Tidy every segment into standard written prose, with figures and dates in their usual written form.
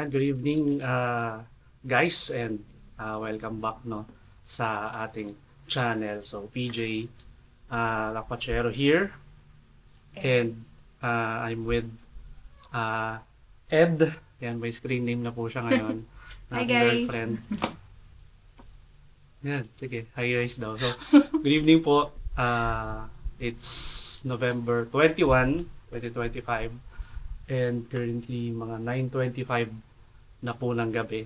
Good evening guys and welcome back sa ating channel. So PJ Lapachero here and I'm with Ed. Yan, may screen name na po siya ngayon. Hi, Ating guys. girlfriend. Yan, sige. Hi guys daw. So, good evening po. It's November 21, 2025. And currently, mga 9:25 na po ng gabi.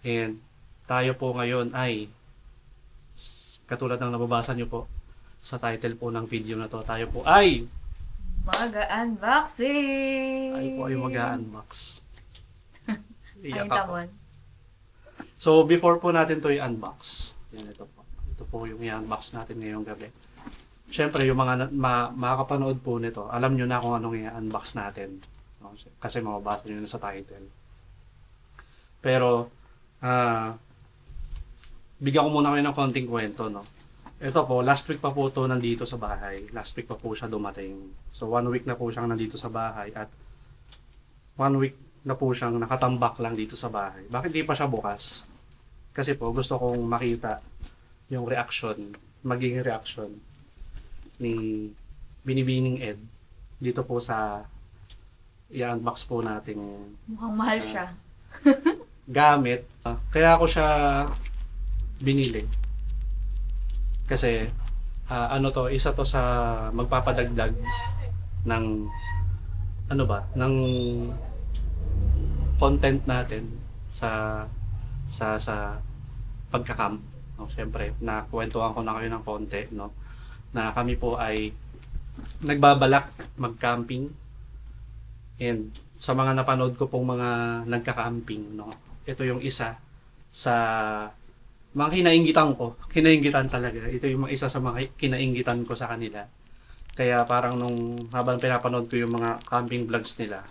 And tayo po ngayon ay, katulad ng nababasa nyo po sa title po ng video na to, tayo po ay Mag-unboxing! tayo po ay mag-unbox. Iyak Ay, ako. tamon. So, before po natin to i-unbox, yan ito po. Ito po yung i-unbox natin ngayong gabi. Siyempre, yung mga makakapanood po nito, alam nyo na kung anong i-unbox natin. No? Kasi mababasa nyo na sa title. Pero, bigyan ko muna kayo ng konting kwento, no? Ito po, last week pa po ito nandito sa bahay. Last week pa po siya dumating. So, 1 week na po siyang nandito sa bahay at 1 week na po siyang nakatambak lang dito sa bahay. Bakit di pa siya bukas? Kasi po, gusto kong makita yung reaction, magiging reaction ni Binibining Ed dito po sa i-unbox po nating Mukhang mahal siya. gamit. Kaya ako siya binili. Kasi ano to, isa to sa magpapadagdag ng ng content natin sa pagka-camp. No, syempre, nakwentuhan ko na kayo ng konti, no, na kami po ay nagbabalak mag-camping. And sa mga napanood ko pong mga nagka-camping, no, ito yung isa sa mga kinainggitan talaga. Ito yung isa sa mga kinainggitan ko sa kanila. Kaya parang nung habang pinapanood ko yung mga camping vlogs nila,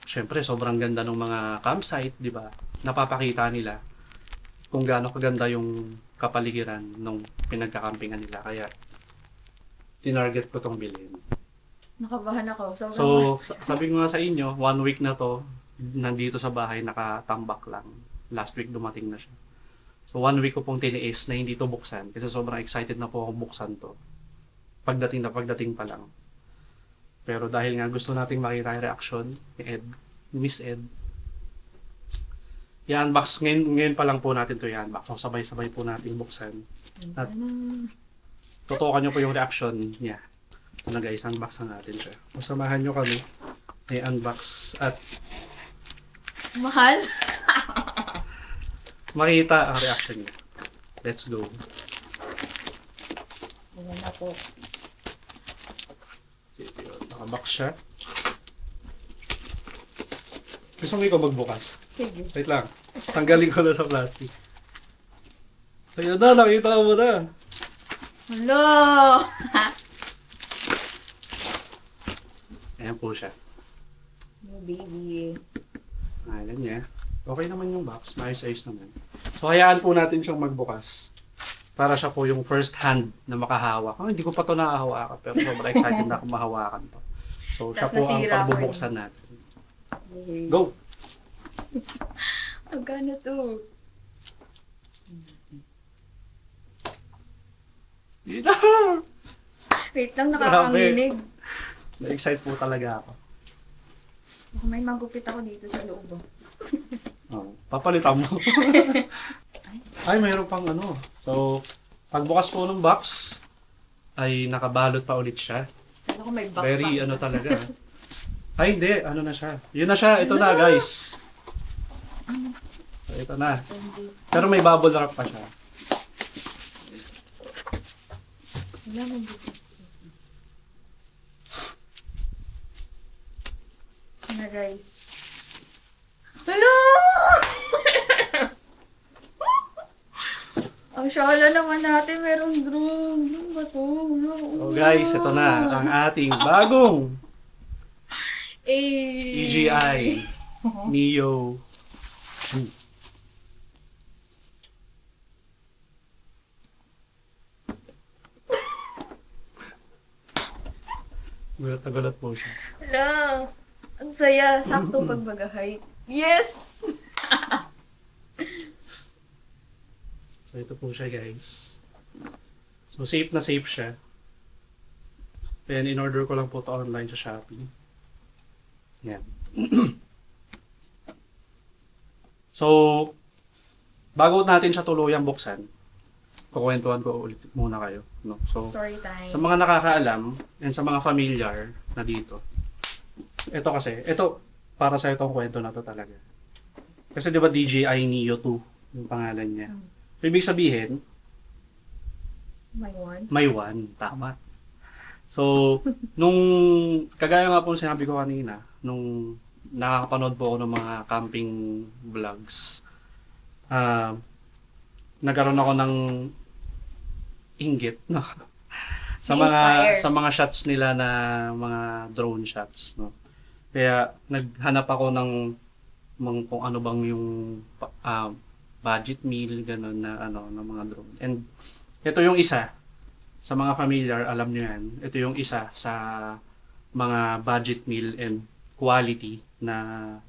syempre sobrang ganda ng mga campsite, di ba? Napapakita nila kung gaano kaganda yung kapaligiran nung pinagkakampingan nila. Kaya tinarget ko tong bilhin. Nakabahan ako. Sobrang So, sabi ko nga sa inyo, 1 week na to, nandito sa bahay, nakatambak lang. Last week dumating na siya. So, 1 week ko pong tiniis na hindi to buksan kasi sobrang excited na po akong buksan to. Pagdating pa lang. Pero dahil nga gusto nating makita yung reaction ni Ed, ni Miss Ed, i-unbox, ngayon pa lang po natin to i-unbox. So, sabay-sabay po natin buksan. At tutukan nyo po yung reaction niya. Ito na guys, unbox na natin siya. Samahan nyo kami i-unbox at mahal? makita ang reaction niya. Let's go. Ayan na po. Sige, nakabox siya. Gusto mo ikaw magbukas? Sige. Wait lang. Tanggalin ko na sa plastic. Ayun na, nakita mo na. Hello! Ayan po siya. No baby. Ayan niya. Okay naman yung box. Maayos-ayos naman. So, hayaan po natin siyang magbukas. Para siya po yung first hand na makahawak. Hindi ko pa ito nakahawakan. Pero sobrang excited na akong mahawakan to. So, siya Tas po ang nasira ko pagbubuksan natin. Okay. Go! Magkano to? Yun na! Wait lang, nakakanginig. Na-excite po talaga ako. Baka may magupit ako dito sa loob. Oh, papalitan mo. Ay, mayroon pang ano. So, pagbukas po ng box, ay nakabalot pa ulit siya. Ano ko may box Very box. ano talaga. Ay, hindi. Ano na siya. Yun na siya. Ito na, guys. So, ito na. Pero may bubble wrap pa siya. Wala mong bukit. Na guys. Hello! Ang shala naman natin, merong drone. Ano ba to? So, guys, ito na ang ating bagong Eh. DJI Neo 2. Gulat na gulat po siya. Hello! Ang saya. Sakto pag mag-hike. Yes! So, ito po siya, guys. So, safe na safe siya. And in-order ko lang po ito online sa Shopee. Yan. So, bago natin siya tuluyang buksan, kukwentuhan ko ulit muna kayo. No? So, Story time. sa mga nakakaalam and sa mga familiar na dito, ito para sa itong kwento na to talaga. Kasi di ba DJI Neo 2 yung pangalan niya. So, ibig sabihin, My one. may one. Tama. So, nung, kagaya nga po sinabi ko kanina, nung nakakapanood po ako ng mga camping vlogs, nagkaroon ako ng inggit, no? Inspired. Sa mga shots nila na mga drone shots, no? Kaya naghanap ako ng kung ano bang yung budget meal ganun na ano ng mga drone. And ito yung isa sa mga familiar, alam nyo yan. Ito yung isa sa mga budget meal and quality na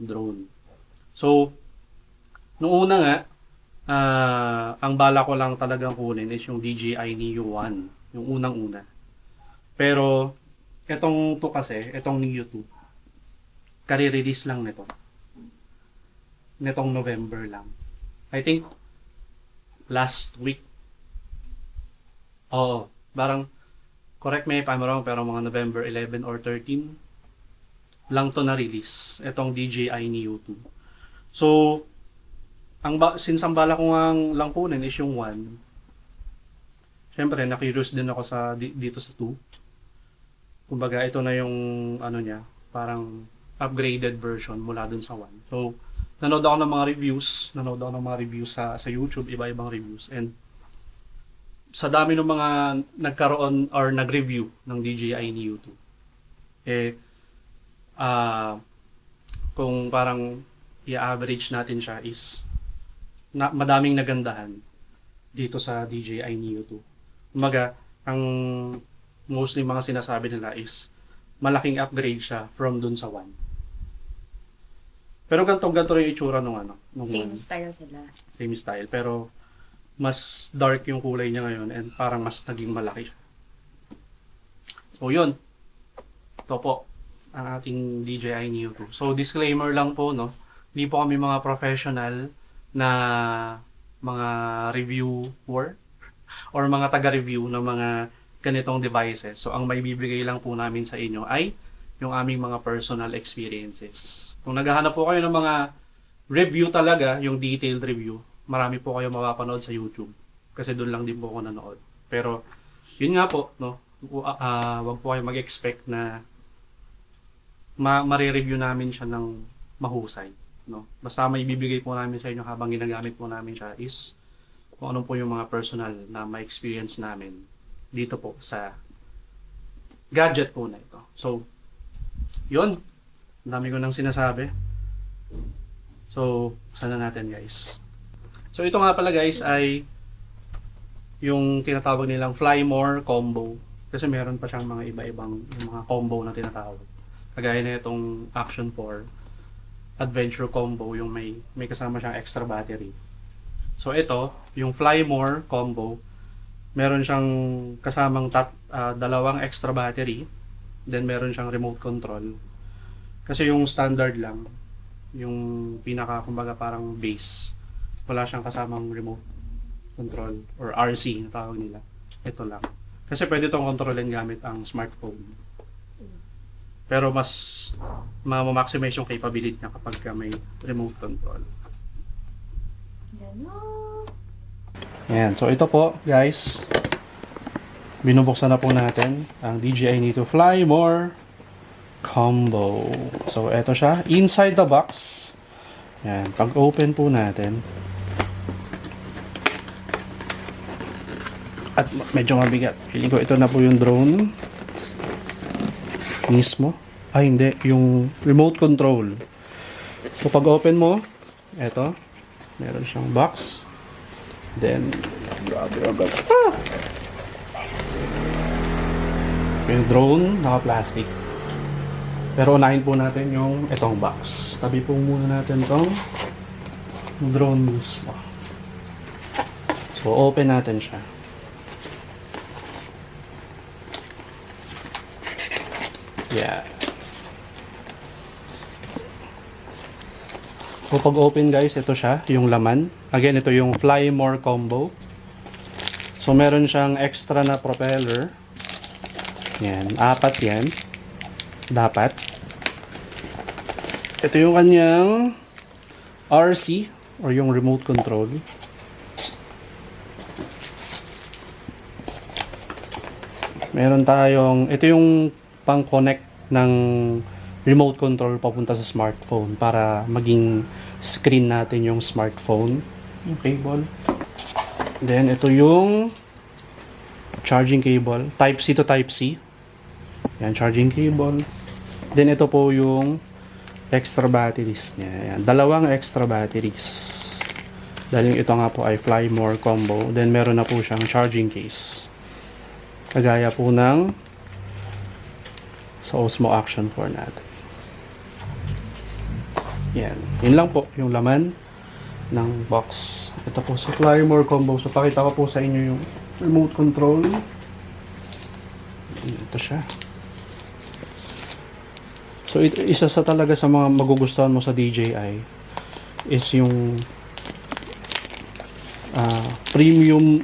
drone. So, nung una nga, ang bala ko lang talagang kunin is yung DJI Neo 1. Yung unang-una. Pero, etong to kasi, etong Neo 2, kare-release lang nito. Netong November lang. I think, last week. Oo, parang, correct me if I'm wrong, pero mga November 11 or 13 lang to na-release. Etong DJI Neo 2. So, since ang bala ko lang kunin is yung 1, syempre, na-curious din ako dito sa 2. Kumbaga, ito na yung, ano niya, parang upgraded version mula dun sa 1. So, nanood ako ng mga reviews sa YouTube, iba-ibang reviews. And, sa dami ng mga nagkaroon or nag-review ng DJI Neo 2, kung parang i-average natin siya is madaming nagandahan dito sa DJI Neo 2. Kumbaga, ang mostly mga sinasabi nila is malaking upgrade siya from dun sa 1. Pero ganito yung itsura nung Same style sila. same style. Pero mas dark yung kulay niya ngayon and parang mas naging malaki siya. So yun. Ito po ang ating DJI Neo 2. So disclaimer lang po, no. Hindi po kami mga professional na mga reviewer or mga taga-review ng mga ganitong devices. So ang may bibigay lang po namin sa inyo ay yung aming mga personal experiences. Kung naghahanap po kayo ng mga review talaga, yung detailed review, marami po kayo mapapanood sa YouTube. Kasi doon lang din po ako nanood. Pero, yun nga po, no? Wag po kayo mag-expect na ma-review namin siya ng mahusay. No? Basta may ibibigay po namin sa inyo habang ginagamit po namin siya is kung ano po yung mga personal na ma-experience namin dito po sa gadget po na ito. So, yun. Ang dami ko nang sinasabi. So, sana natin guys. So, ito nga pala guys ay yung tinatawag nilang Fly More combo. Kasi meron pa siyang mga iba-ibang yung mga combo na tinatawag. Kagaya na itong Action 4 Adventure combo, yung may kasama siyang extra battery. So, ito, yung Fly More combo, meron siyang kasamang dalawang extra battery. Then, meron siyang remote control. Kasi yung standard lang, yung pinaka, kumbaga parang base, wala siyang kasamang remote control or RC na tawag nila. Ito lang. Kasi pwede itong kontrolin gamit ang smartphone. Pero mas ma-maximize yung capability niya kapag may remote control. Ayan. So ito po guys, binubuksan na po natin ang DJI Neo Fly More combo. So ito siya, inside the box. Ayan. Pag open po natin, at medyo mabigat. Feeling ko ito na po yung drone mismo. Ay hindi, yung remote control. So pag open mo, eto, meron siyang box. Then, grabe. Yung drone, naka-plastic. Pero unahin po natin yung itong box. Tabi po muna natin itong drone mismo. So, open natin siya. Yeah. So, pag open guys, ito siya, yung laman. Again, ito yung Fly More combo. So, meron siyang extra na propeller. Yan, 4 yan. Dapat. Ito yung kanyang RC or yung remote control. Meron tayong, ito yung pang-connect ng remote control papunta sa smartphone para maging screen natin yung smartphone. Yung cable. Then, ito yung charging cable. Type C to Type C. Yan, charging cable. Then, ito po yung extra batteries niya. Yan, dalawang extra batteries. Dahil yung ito nga po ay Fly More combo. Then, meron na po siyang charging case. Kagaya po ng sa Osmo Action 4 natin. Yan. Yun lang po yung laman ng box. Ito po sa Fly More combo. So, pakita ko po sa inyo yung remote control. Ito siya. So, isa sa talaga sa mga magugustuhan mo sa DJI is yung premium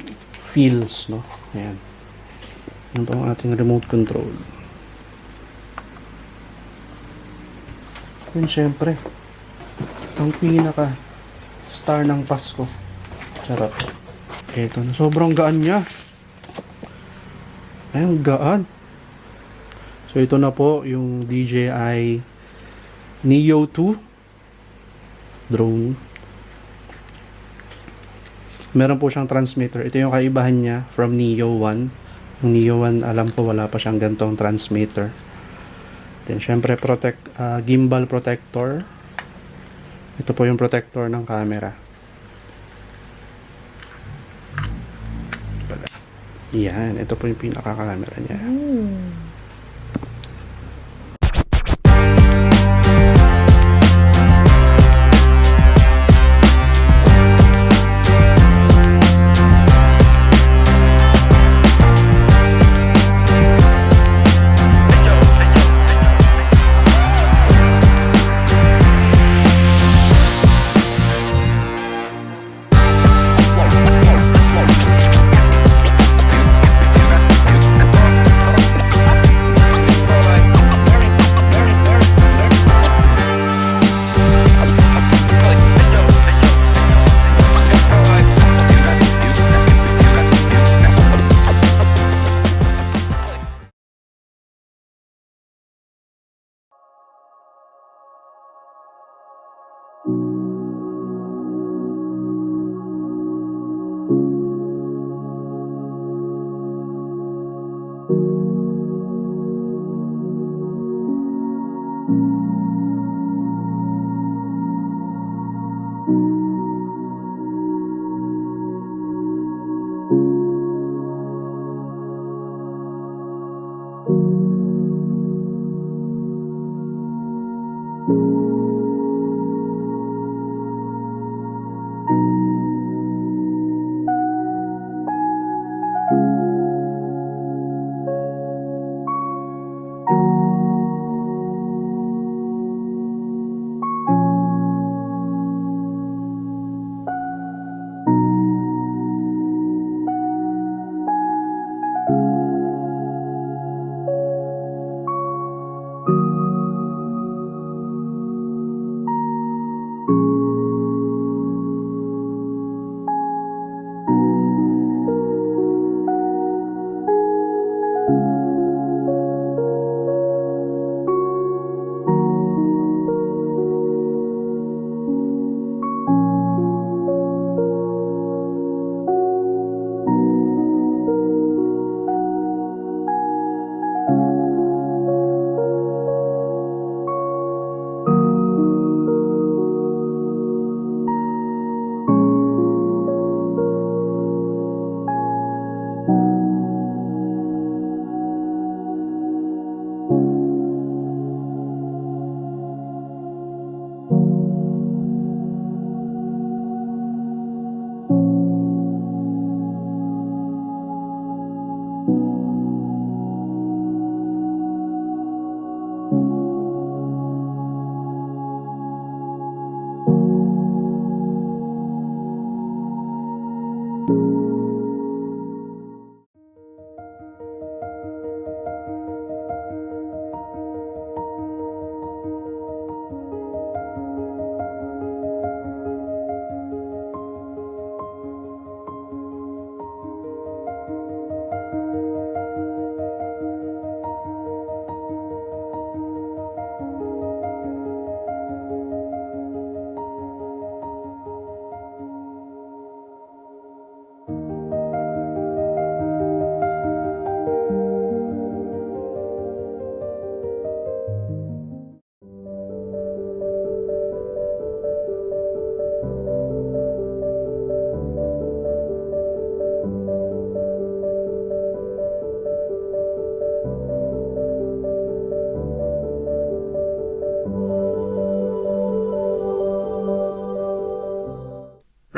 feels, no? Ayan. Yan po ang ating remote control. Yun, syempre, ang pinaka star ng Pasko. Sarap. Ito na. Sobrang gaan niya. Ayun, gaan. So, ito na po yung DJI Neo 2 drone. Meron po siyang transmitter. Ito yung kaibahan niya from Neo 1. Yung Neo 1, alam ko wala pa siyang gantong transmitter. Then, syempre, gimbal protector. Ito po yung protector ng camera. Yan, ito po yung pinaka-camera niya.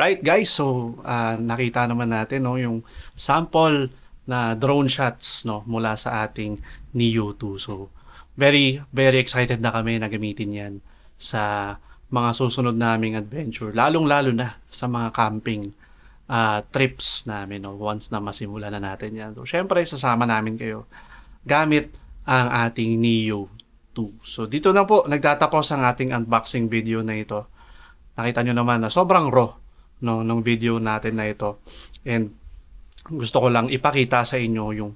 Right guys, so nakita naman natin no yung sample na drone shots no mula sa ating Neo 2. So very very excited na kami na gamitin 'yan sa mga susunod naming adventure, lalong-lalo na sa mga camping trips namin no once na masimulan na natin 'yan. So syempre sasama namin kayo gamit ang ating Neo 2. So dito na po nagtatapos ang ating unboxing video na ito. Nakita nyo naman na sobrang raw no ng video natin na ito, and gusto ko lang ipakita sa inyo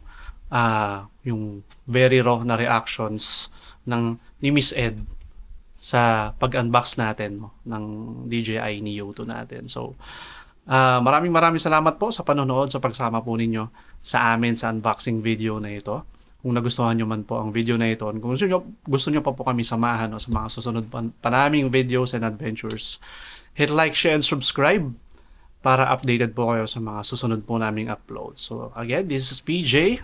yung very raw na reactions ni Miss Ed sa pag-unbox natin no, ng DJI Neo 2 natin. So maraming salamat po sa panonood, sa pagsama po ninyo sa amin sa unboxing video na ito. Kung nagustuhan nyo man po ang video na ito, kung gusto nyo pa po kami samahan no, sa mga susunod pa naming videos and adventures, hit like, share, and subscribe para updated po kayo sa mga susunod po naming upload. So again, this is PJ.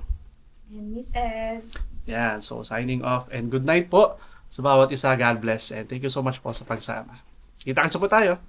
And Miss Ed. Yan, so signing off and good night po sa bawat isa. God bless and thank you so much po sa pagsama. Kita-kitsa po tayo.